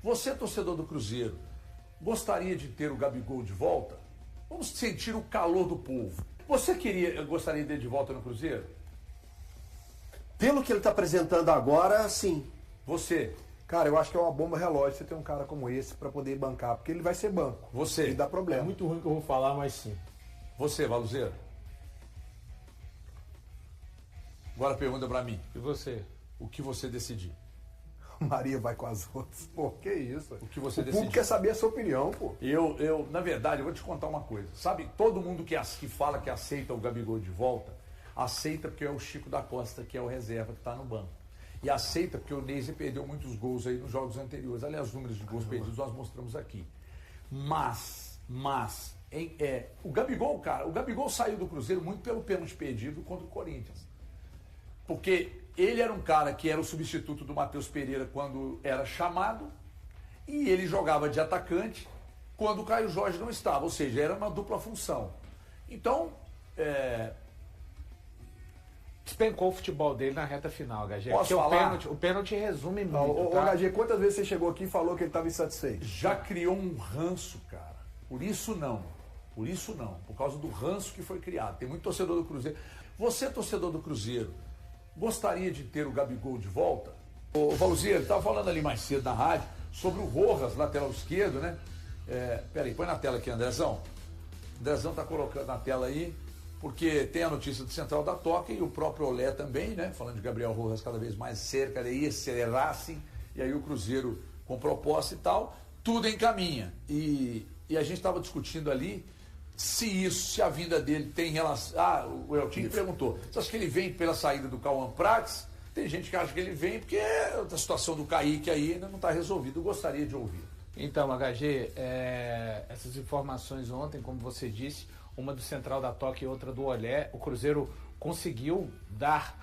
Você, torcedor do Cruzeiro, gostaria de ter o Gabigol de volta? Vamos sentir o calor do povo. Você gostaria de ter de volta no Cruzeiro? Pelo que ele está apresentando agora, sim. Você? Cara, eu acho que é uma bomba relógio você ter um cara como esse para poder bancar, porque ele vai ser banco. Você? E dá problema. É muito ruim que eu vou falar, mas sim. Você, Valuzeiro? Agora pergunta pra mim. E você? O que você decidir? Maria vai com as outras. Pô, que isso? O que você O decidir? público quer saber a sua opinião, pô. Na verdade, eu vou te contar uma coisa. Sabe, todo mundo que fala que aceita o Gabigol de volta, aceita porque é o Chico da Costa, que é o reserva, que está no banco. E aceita porque o Neise perdeu muitos gols aí nos jogos anteriores. Aliás, os números de gols perdidos nós mostramos aqui. Mas, o Gabigol, cara, o Gabigol saiu do Cruzeiro muito pelo pênalti perdido contra o Corinthians. Porque ele era um cara que era o substituto do Matheus Pereira quando era chamado, e ele jogava de atacante quando o Caio Jorge não estava, ou seja, era uma dupla função. Então, Despencou o futebol dele na reta final, HG. Posso Porque falar? o pênalti resume muito. Ô, Tá? HG, quantas vezes você chegou aqui e falou que ele estava insatisfeito? já criou um ranço, cara. Por isso não, por causa do ranço que foi criado. Tem muito torcedor do Cruzeiro. Você, torcedor do Cruzeiro, gostaria de ter o Gabigol de volta? O Valziero estava falando ali mais cedo na rádio sobre o Rojas, lateral esquerdo, né? Peraí, põe na tela aqui, Andrezão. Andrezão está colocando na tela aí, porque tem a notícia do Central da Toca e o próprio Olé também, né? Falando de Gabriel Rojas cada vez mais cerca de acelerassem, e aí o Cruzeiro com proposta e tal, tudo encaminha. E a gente estava discutindo ali se a vinda dele tem relação... o Eltinho perguntou, você acha que ele vem pela saída do Cauã Prats? Tem gente que acha que ele vem porque a situação do Kaique aí ainda não está resolvida. Eu gostaria de ouvir. Então, HG, essas informações ontem, como você disse, uma do Central da Toca e outra do Olé, o Cruzeiro conseguiu dar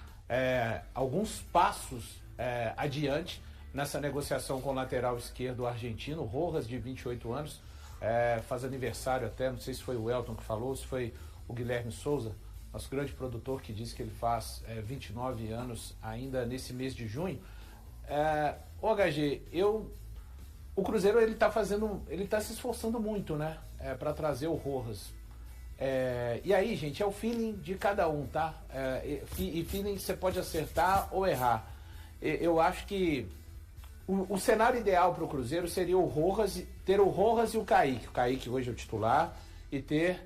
alguns passos adiante nessa negociação com o lateral esquerdo argentino, Rojas, de 28 anos, faz aniversário até, não sei se foi o Elton que falou, se foi o Guilherme Souza, nosso grande produtor, que disse que ele faz 29 anos ainda nesse mês de junho. O HG, o Cruzeiro ele tá se esforçando muito, né, para trazer o Rojas. E aí, gente, é o feeling de cada um, tá? E feeling você pode acertar ou errar. Eu acho que o cenário ideal para o Cruzeiro seria ter o Rojas e o Kaique. O Kaique hoje é o titular, e ter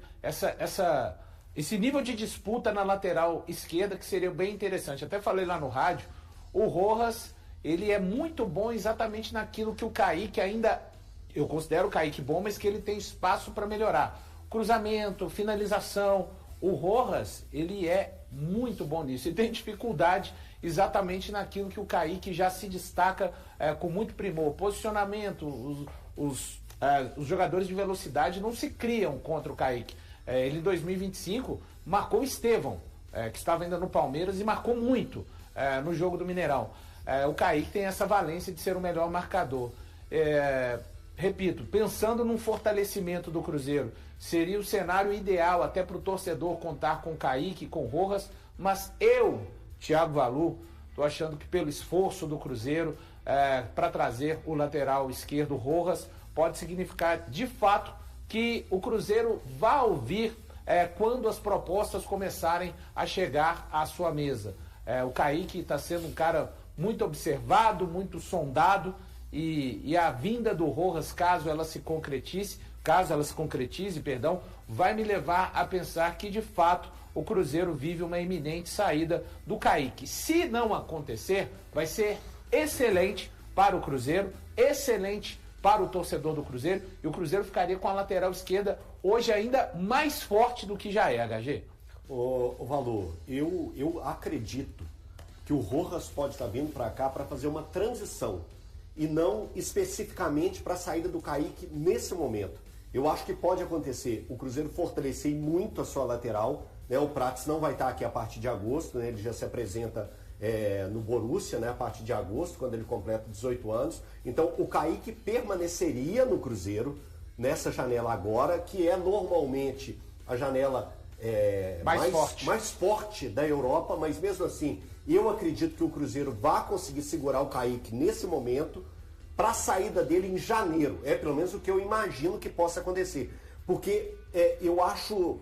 esse nível de disputa na lateral esquerda, que seria bem interessante. Até falei lá no rádio, o Rojas, ele é muito bom exatamente naquilo que o Kaique ainda... Eu considero o Kaique bom, mas que ele tem espaço para melhorar. Cruzamento, finalização. O Rojas, ele é muito bom nisso. E tem dificuldade exatamente naquilo que o Kaique já se destaca com muito primor. Posicionamento, os jogadores de velocidade não se criam contra o Kaique. Ele em 2025 marcou o Estevão, que estava ainda no Palmeiras, e marcou muito no jogo do Mineirão. O Kaique tem essa valência de ser o melhor marcador. Repito, pensando num fortalecimento do Cruzeiro, seria o cenário ideal até para o torcedor contar com o Kaique, com o Rojas, mas eu, Thiago Valu, estou achando que pelo esforço do Cruzeiro para trazer o lateral esquerdo Rojas, pode significar de fato que o Cruzeiro vai ouvir quando as propostas começarem a chegar à sua mesa. O Kaique está sendo um cara muito observado, muito sondado, e a vinda do Rojas, caso ela se concretize, vai me levar a pensar que de fato o Cruzeiro vive uma iminente saída do Kaique. Se não acontecer, vai ser excelente para o Cruzeiro, excelente para o torcedor do Cruzeiro, e o Cruzeiro ficaria com a lateral esquerda hoje ainda mais forte do que já é, HG. Ô Valu, eu acredito que o Rojas pode estar vindo para cá para fazer uma transição e não especificamente para a saída do Kaique nesse momento. Eu acho que pode acontecer o Cruzeiro fortalecer muito a sua lateral, né? O Prats não vai estar aqui a partir de agosto, né? Ele já se apresenta no Borussia, né? A partir de agosto, quando ele completa 18 anos. Então o Kaique permaneceria no Cruzeiro nessa janela agora, que é normalmente a janela mais forte da Europa, mas mesmo assim, eu acredito que o Cruzeiro vai conseguir segurar o Kaique nesse momento para a saída dele em janeiro. É pelo menos o que eu imagino que possa acontecer. Porque eu acho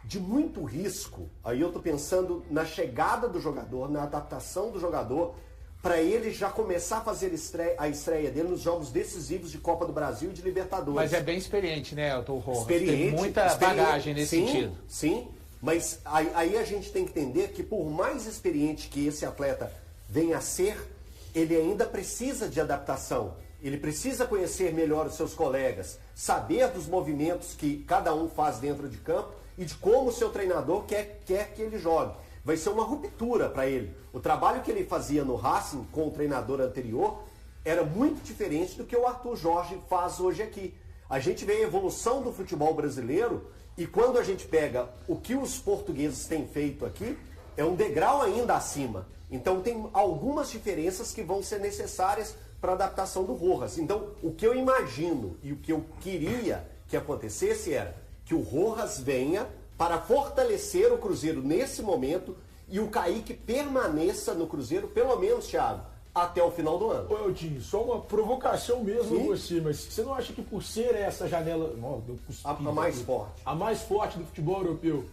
de muito risco, aí eu estou pensando na chegada do jogador, na adaptação do jogador, para ele já começar a fazer a estreia dele nos jogos decisivos de Copa do Brasil e de Libertadores. Mas é bem experiente, né, Elton Rojas? Experiente, tem muita bagagem nesse sentido. Sim, mas aí a gente tem que entender que por mais experiente que esse atleta venha a ser, ele ainda precisa de adaptação. Ele precisa conhecer melhor os seus colegas, saber dos movimentos que cada um faz dentro de campo e de como o seu treinador quer que ele jogue. Vai ser uma ruptura para ele. O trabalho que ele fazia no Racing com o treinador anterior era muito diferente do que o Arthur Jorge faz hoje aqui. A gente vê a evolução do futebol brasileiro e quando a gente pega o que os portugueses têm feito aqui, é um degrau ainda acima. Então tem algumas diferenças que vão ser necessárias para a adaptação do Rojas. Então o que eu imagino e o que eu queria que acontecesse era que o Rojas venha para fortalecer o Cruzeiro nesse momento e o Kaique permaneça no Cruzeiro, pelo menos, Thiago, até o final do ano. Ô, Eltinho, só uma provocação mesmo em você, mas você não acha que por ser essa janela A mais forte. A mais forte do futebol europeu,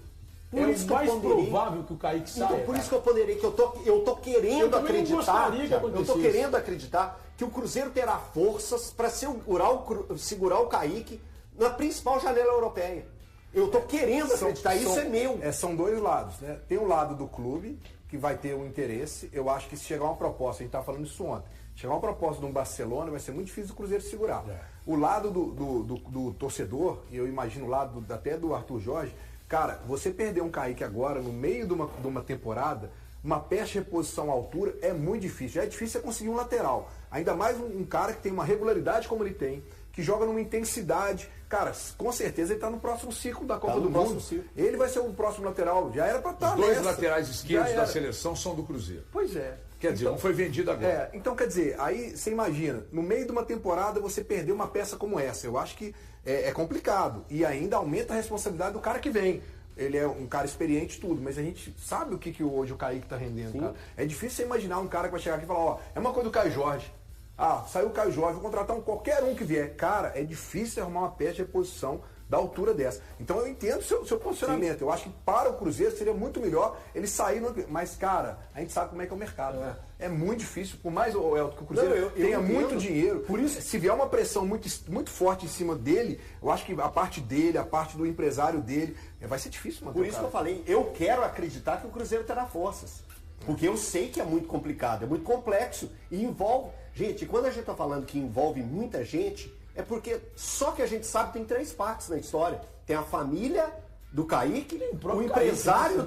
Por isso que mais eu ponderei, provável que o Kaique saia? Então, por isso que eu ponderei que eu tô querendo acreditar, eu tô querendo acreditar que o Cruzeiro terá forças para segurar o Kaique na principal janela europeia. Eu tô querendo acreditar, isso é meu. São dois lados, né? Tem o lado do clube, que vai ter um interesse. Eu acho que se chegar uma proposta, a gente tá falando isso ontem, chegar uma proposta de um Barcelona, vai ser muito difícil o Cruzeiro segurar. O lado do torcedor, e eu imagino o lado até do Arthur Jorge, cara, você perder um Kaique agora, no meio de uma temporada, uma peça de reposição à altura, é muito difícil. Já é difícil você conseguir um lateral. Ainda mais um cara que tem uma regularidade como ele tem, que joga numa intensidade. Cara, com certeza ele está no próximo ciclo da Copa do Mundo. Ele vai ser o próximo lateral. Já era para estar Os dois laterais esquerdos da seleção são do Cruzeiro. Pois é. Quer dizer, então, um foi vendido agora. Então, quer dizer, aí você imagina, no meio de uma temporada você perder uma peça como essa. Eu acho que é complicado. E ainda aumenta a responsabilidade do cara que vem. Ele é um cara experiente e tudo, mas a gente sabe o que hoje o Kaique está rendendo, cara. É difícil você imaginar um cara que vai chegar aqui e falar, ó, é uma coisa do Caio Jorge. Ah, saiu o Caio Jorge, vou contratar qualquer um que vier. Cara, é difícil arrumar uma peça de reposição da altura dessa. Então eu entendo o seu posicionamento. Sim. Eu acho que para o Cruzeiro seria muito melhor ele sair. Mas, cara, a gente sabe como é que é o mercado. Né? É muito difícil. Por mais, Elton, que o Cruzeiro tenha muito dinheiro. Por isso, se vier uma pressão muito forte em cima dele, eu acho que a parte dele, a parte do empresário dele, vai ser difícil manter. Por isso que eu falei, eu quero acreditar que o Cruzeiro terá forças. Porque eu sei que é muito complicado, é muito complexo e envolve... Gente, quando a gente está falando que envolve muita gente, é porque só que a gente sabe que tem três partes na história. Tem a família do Kaique, o empresário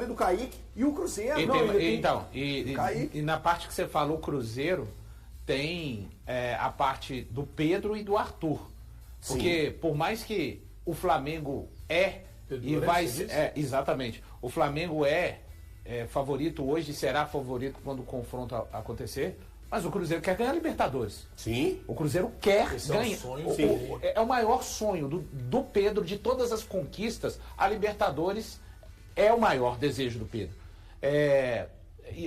do Kaique e o Cruzeiro. E na parte que você falou, o Cruzeiro tem a parte do Pedro e do Arthur. Porque por mais que o Flamengo exatamente. O Flamengo é favorito hoje, será favorito quando o confronto acontecer, mas o Cruzeiro quer ganhar a Libertadores. Sim. O Cruzeiro quer ganhar. É o maior sonho do Pedro, de todas as conquistas, a Libertadores é o maior desejo do Pedro.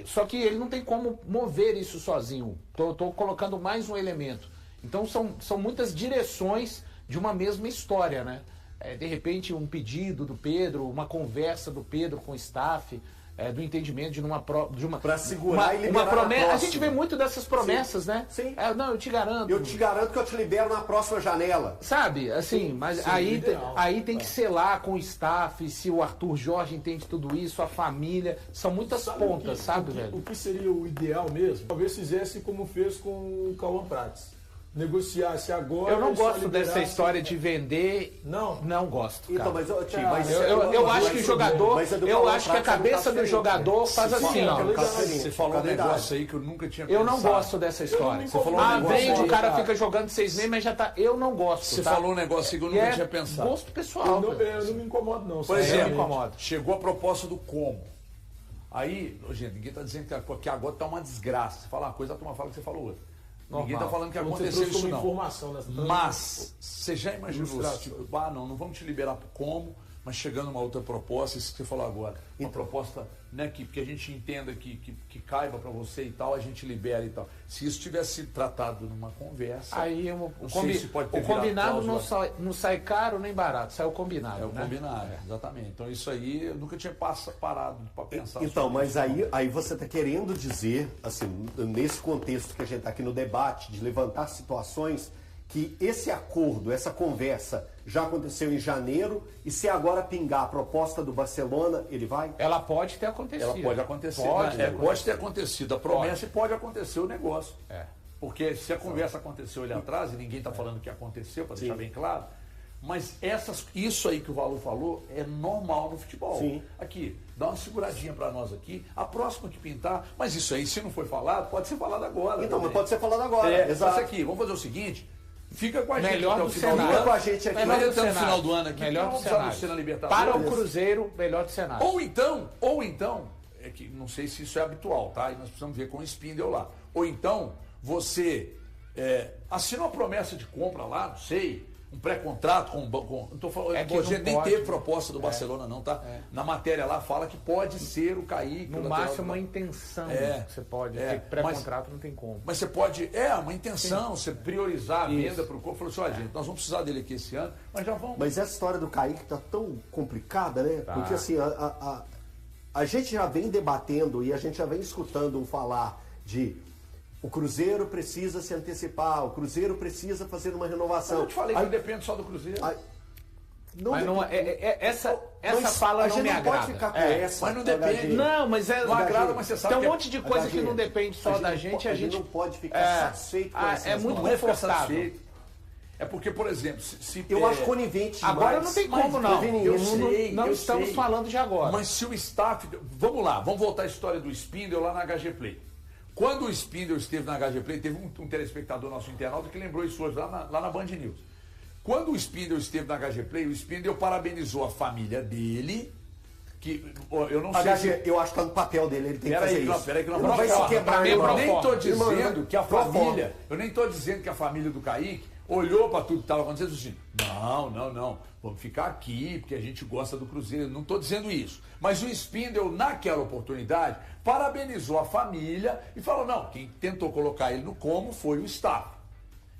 Só que ele não tem como mover isso sozinho. Tô colocando mais um elemento. Então são muitas direções de uma mesma história, né? De repente um pedido do Pedro, uma conversa do Pedro com o staff, do entendimento de uma para segurar e liberar uma promessa. A gente vê muito dessas promessas, né? Sim. Não, eu te garanto. Eu te garanto que eu te libero na próxima janela. Sabe? Assim, mas aí tem que selar com o staff, se o Arthur Jorge entende tudo isso, a família. São muitas pontas, sabe, velho? O que seria o ideal mesmo? Talvez fizesse como fez com o Cauã Prates. Negociasse agora. Eu não gosto dessa história de vender. Não gosto. Então, cara. Eu acho que o jogador. Eu acho que a cabeça do jogador faz assim, ó. Você falou um negócio aí que eu nunca tinha pensado. Eu não gosto dessa história. Você falou um negócio vende, aí, o cara fica jogando 6 meses, mas já tá. Eu não gosto. Você falou um negócio aí que eu nunca tinha pensado. Gosto pessoal. Eu não me incomodo, não. Por exemplo, chegou a proposta do Como. Aí, gente, ninguém está dizendo que agora tá uma desgraça. Você fala uma coisa, a turma fala que você falou outra. Ninguém está falando que aconteceu isso, não. Mas você já imaginou, tipo, não vamos te liberar para Como, mas chegando uma outra proposta, isso que você falou agora, uma proposta, né, que a gente entenda que caiba para você e tal, a gente libera e tal. Se isso tivesse sido tratado numa conversa, aí não sei se pode ter o combinado virado não sai caro nem barato, sai o combinado. É o né? combinado, exatamente. Então isso aí eu nunca tinha parado para pensar Então, sobre mas isso, aí você está querendo dizer, assim, nesse contexto que a gente está aqui no debate, de levantar situações, que esse acordo, essa conversa já aconteceu em janeiro, e se agora pingar a proposta do Barcelona, ele vai? Ela pode ter acontecido. Ela pode acontecer. Pode ter acontecido a promessa e pode acontecer o negócio. Porque se a conversa aconteceu ali atrás, e ninguém está falando que aconteceu, para deixar bem claro, mas isso aí que o Valu falou é normal no futebol. Sim. Aqui, dá uma seguradinha para nós aqui, a próxima que pintar, mas isso aí, se não foi falado, pode ser falado agora. Então, também. mas pode ser falado agora. Exato. Mas aqui, vamos fazer o seguinte, fica com a gente Melhor até o do final do cenário. ano. Com a gente aqui. Melhor do até o cenário. final do ano aqui. Melhor do vamos cenário. ser na Libertadores. Para o Cruzeiro, melhor do cenário. Ou então, é que não sei se isso é habitual, tá? E nós precisamos ver com o Spindle lá. Ou então, você assina uma promessa de compra lá, não sei, um pré-contrato com não tô falando, É que você não nem pode. teve proposta do Barcelona, não, tá? Na matéria lá fala que pode ser o Kaique. No o máximo lateral. uma intenção que você pode, É, porque pré-contrato não tem como. Mas você pode, uma intenção, você priorizar a venda para o corpo. Falou assim, olha, gente, nós vamos precisar dele aqui esse ano, mas já vamos. Mas essa história do Kaique tá tão complicada, né? Porque assim, a gente já vem debatendo e a gente já vem escutando falar de o Cruzeiro precisa se antecipar, o Cruzeiro precisa fazer uma renovação. Eu te falei que não depende só do Cruzeiro. Mas não, essa fala a não gente me não agrada. pode ficar com essa. mas não depende. Não, mas Não agrada, mas você sabe tem um que é- monte de coisa que não depende só da gente. A gente não pode ficar satisfeito com essa é muito Não é ficar confortável. satisfeito. É porque, por exemplo, se Eu acho conivente Agora demais. não tem Mas como, não. eu Não sei, estamos falando de agora. Mas se o staff. Vamos lá, vamos voltar à história do Spindle lá na HG Play. Quando o Spindle esteve na HG Play, teve um telespectador nosso internauta que lembrou isso hoje lá na Band News. Quando o Spindle esteve na HG Play, o Spindle parabenizou a família dele, que eu não sei se... Eu acho que tá no papel dele, ele tem que fazer isso. Peraí que não Não vai se quebrar, Eu irmão. nem estou Irmão, dizendo que a pro família, eu nem estou dizendo que a família do Kaique olhou para tudo que estava acontecendo e disse assim, não, vamos ficar aqui porque a gente gosta do Cruzeiro. Não estou dizendo isso. Mas o Spindle, naquela oportunidade, parabenizou a família e falou, não, quem tentou colocar ele no como foi o staff.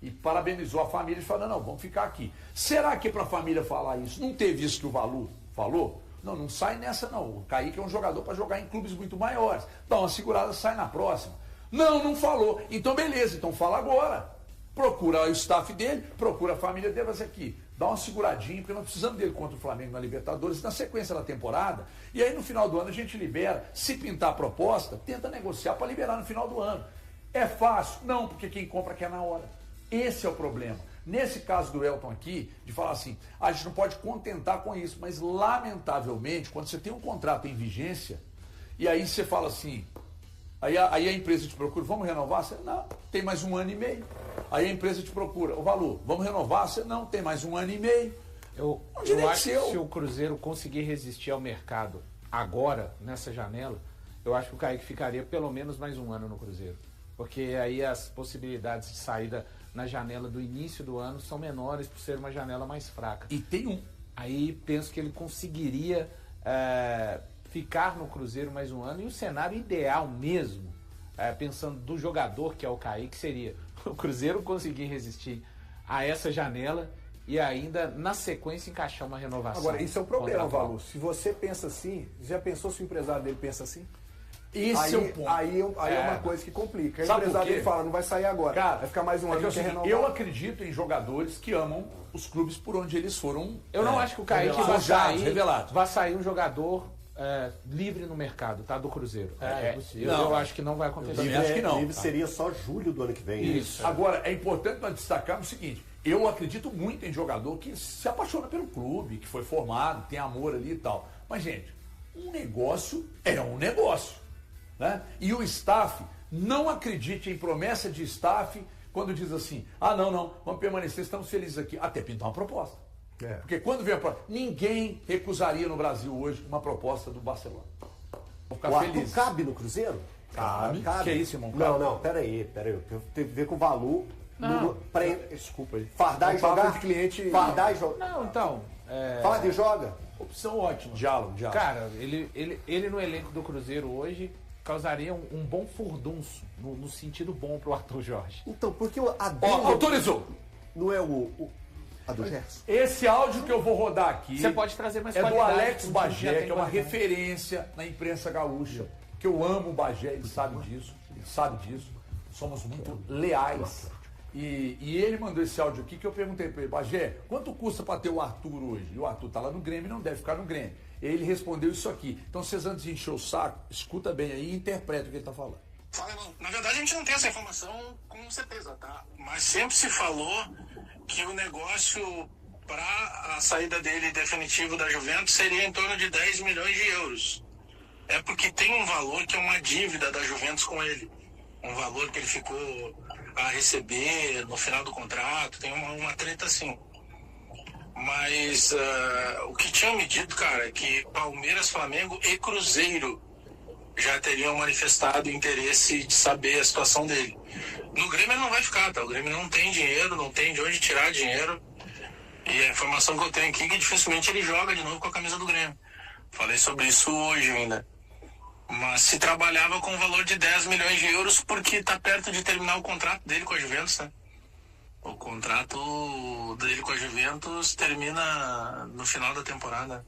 E parabenizou a família e falou, não, vamos ficar aqui. Será que para a família falar isso, não teve isso que o Valu falou? Não sai nessa não. O Kaique é um jogador para jogar em clubes muito maiores. Dá uma segurada, sai na próxima. Não falou. Então beleza, então fala agora. Procura o staff dele, procura a família dele, vai ser aqui. Dá uma seguradinha, porque nós precisamos dele contra o Flamengo na Libertadores, na sequência da temporada. E aí no final do ano a gente libera. Se pintar a proposta, tenta negociar para liberar no final do ano. É fácil? Não, porque quem compra quer na hora. Esse é o problema. Nesse caso do Elton aqui, de falar assim, a gente não pode contentar com isso, mas lamentavelmente, quando você tem um contrato em vigência, e aí você fala assim, aí a empresa te procura, vamos renovar? Você, não, tem mais 1 ano e meio. Aí a empresa te procura, o Valu, vamos renovar? Você, não, tem mais 1 ano e meio. Eu acho que se o Cruzeiro conseguir resistir ao mercado agora, nessa janela, eu acho que o Kaique ficaria pelo menos mais 1 ano no Cruzeiro. Porque aí as possibilidades de saída na janela do início do ano são menores por ser uma janela mais fraca. E tem um. Aí penso que ele conseguiria ficar no Cruzeiro mais 1 ano. E o cenário ideal mesmo, pensando do jogador que é o Kaique, seria o Cruzeiro conseguir resistir a essa janela e ainda na sequência encaixar uma renovação. Agora, isso é o problema, contratual. Valu. Se você pensa assim, já pensou se o empresário dele pensa assim? Esse é o ponto. Aí é uma coisa que complica. Aí o Sabe por empresário quê? dele fala, não vai sair agora. Cara, vai ficar mais 1 ano, é não que quer é o seguinte, renovar. eu acredito em jogadores que amam os clubes por onde eles foram. Eu não acho que o Kaique revelados. vai sair um jogador livre no mercado, tá? Do Cruzeiro. Eu acho que não vai acontecer. também acho que não. Livre seria só julho do ano que vem. Isso. Agora, é importante nós destacarmos o seguinte, eu acredito muito em jogador que se apaixona pelo clube, que foi formado, tem amor ali e tal. Mas, gente, um negócio é um negócio. Né? E o staff, não acredite em promessa de staff quando diz assim, não, vamos permanecer, estamos felizes aqui, até pintar uma proposta. Porque quando vem a proposta, ninguém recusaria no Brasil hoje uma proposta do Barcelona. Vou ficar O Arthur feliz. cabe no Cruzeiro? Cabe. Que é isso, irmão? Não, peraí. Tem que ver com o Valu. Não. Desculpa aí. Fardar e Um papo jogar? de cliente- Fardar e jogar. Não, então. Farda e joga? Opção ótima. Diálogo. Cara, ele no elenco do Cruzeiro hoje causaria um bom furdunço, no sentido bom pro Arthur Jorge. Então, porque a Ó, dele autorizou. não é a do Gerson? Esse áudio que eu vou rodar aqui Você pode trazer mais é do qualidade, Alex que o time já Bagé, tem que é uma qualidade. referência na imprensa gaúcha. Que eu amo o Bagé, ele sabe disso. Ele sabe disso. Somos muito leais. E ele mandou esse áudio aqui que eu perguntei para ele, Bagé, quanto custa para ter o Arthur hoje? E o Arthur tá lá no Grêmio e não deve ficar no Grêmio. Ele respondeu isso aqui. Então vocês antes de encher o saco, escuta bem aí e interpreta o que ele tá falando. Fala, irmão. Na verdade, a gente não tem essa informação com certeza, tá? Mas sempre se falou que o negócio para a saída dele definitivo da Juventus seria em torno de 10 milhões de euros. É porque tem um valor que é uma dívida da Juventus com ele. Um valor que ele ficou a receber no final do contrato. Tem uma treta assim. Mas o que tinha me dito, cara, é que Palmeiras, Flamengo e Cruzeiro já teriam manifestado interesse de saber a situação dele. No Grêmio ele não vai ficar, tá? O Grêmio não tem dinheiro, não tem de onde tirar dinheiro. E a informação que eu tenho aqui é que dificilmente ele joga de novo com a camisa do Grêmio. Falei sobre isso hoje ainda. Mas se trabalhava com o valor de 10 milhões de euros porque tá perto de terminar o contrato dele com a Juventus, né? O contrato dele com a Juventus termina no final da temporada.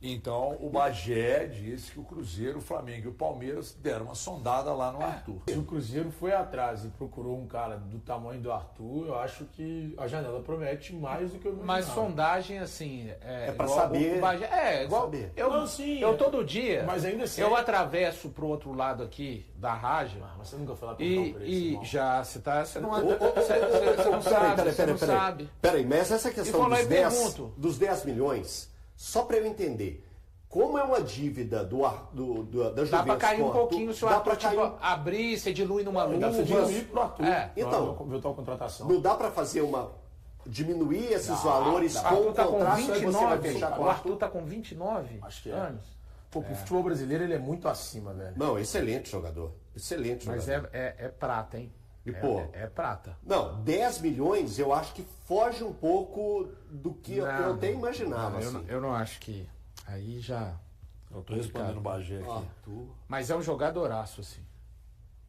Então o Bagé disse que o Cruzeiro, o Flamengo e o Palmeiras deram uma sondada lá no Arthur. Se o Cruzeiro foi atrás e procurou um cara do tamanho do Arthur, eu acho que a janela promete mais do que eu imaginava. Mas sondagem, assim... É pra igual saber. o Bagé, igual... saber. Não, sim, eu todo dia... mas ainda assim- Eu atravesso pro outro lado aqui da Raja... Mas você nunca foi lá perguntar o preço, irmão. Você não sabe, você não sabe. Peraí, mas essa E questão falou, dos eu 10, pergunto. dos 10 milhões, só para eu entender, como é uma dívida da Juventus... Dá pra cair um com o Arthur, pouquinho se o dá Arthur pra cair tipo, abrir, você dilui numa luva. Dá pra você diminuir pro Arthur. Então, Viu tal contratação. Não dá para fazer diminuir esses valores O com Arthur o tá com contrato que você vai 29, fechar com o o Arthur tá com 29 Acho que é. anos. Pô, pro futebol brasileiro ele é muito acima, velho. Não, excelente jogador. Excelente Mas jogador. é prata, hein? E, pô, É prata. Não, 10 milhões eu acho que foge um pouco do que eu até imaginava. Não, assim. eu não acho que... Aí já... Eu tô respondendo o Bagé aqui. Arthur. Mas é um jogadoraço, assim.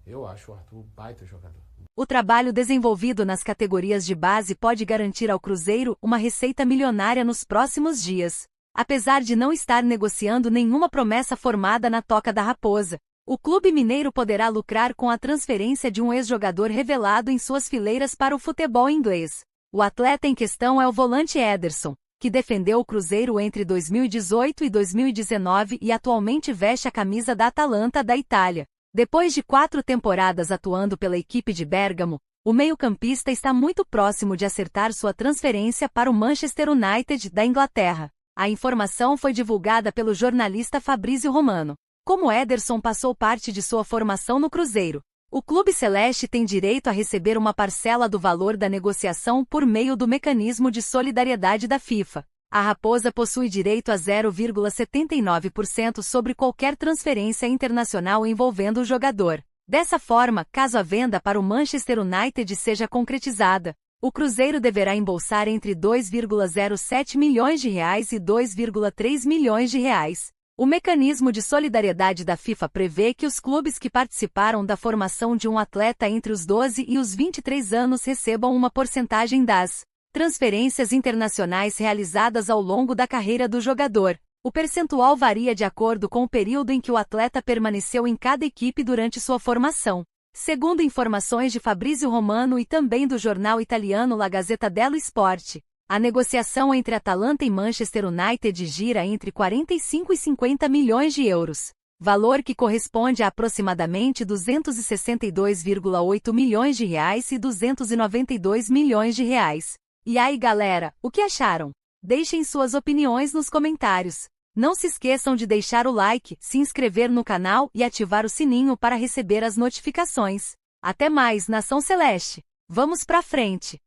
Eu acho o Arthur baita jogador. O trabalho desenvolvido nas categorias de base pode garantir ao Cruzeiro uma receita milionária nos próximos dias. Apesar de não estar negociando nenhuma promessa formada na Toca da Raposa, o clube mineiro poderá lucrar com a transferência de um ex-jogador revelado em suas fileiras para o futebol inglês. O atleta em questão é o volante Ederson, que defendeu o Cruzeiro entre 2018 e 2019 e atualmente veste a camisa da Atalanta da Itália. Depois de 4 temporadas atuando pela equipe de Bérgamo, o meio-campista está muito próximo de acertar sua transferência para o Manchester United da Inglaterra. A informação foi divulgada pelo jornalista Fabrício Romano. Como Ederson passou parte de sua formação no Cruzeiro, o clube celeste tem direito a receber uma parcela do valor da negociação por meio do mecanismo de solidariedade da FIFA. A Raposa possui direito a 0,79% sobre qualquer transferência internacional envolvendo o jogador. Dessa forma, caso a venda para o Manchester United seja concretizada, o Cruzeiro deverá embolsar entre 2,07 milhões de reais e 2,3 milhões de reais. O mecanismo de solidariedade da FIFA prevê que os clubes que participaram da formação de um atleta entre os 12 e os 23 anos recebam uma porcentagem das transferências internacionais realizadas ao longo da carreira do jogador. O percentual varia de acordo com o período em que o atleta permaneceu em cada equipe durante sua formação. Segundo informações de Fabrício Romano e também do jornal italiano La Gazzetta dello Sport, a negociação entre Atalanta e Manchester United gira entre 45 e 50 milhões de euros, valor que corresponde a aproximadamente 262,8 milhões de reais e 292 milhões de reais. E aí, galera, o que acharam? Deixem suas opiniões nos comentários. Não se esqueçam de deixar o like, se inscrever no canal e ativar o sininho para receber as notificações. Até mais, Nação Celeste! Vamos pra frente!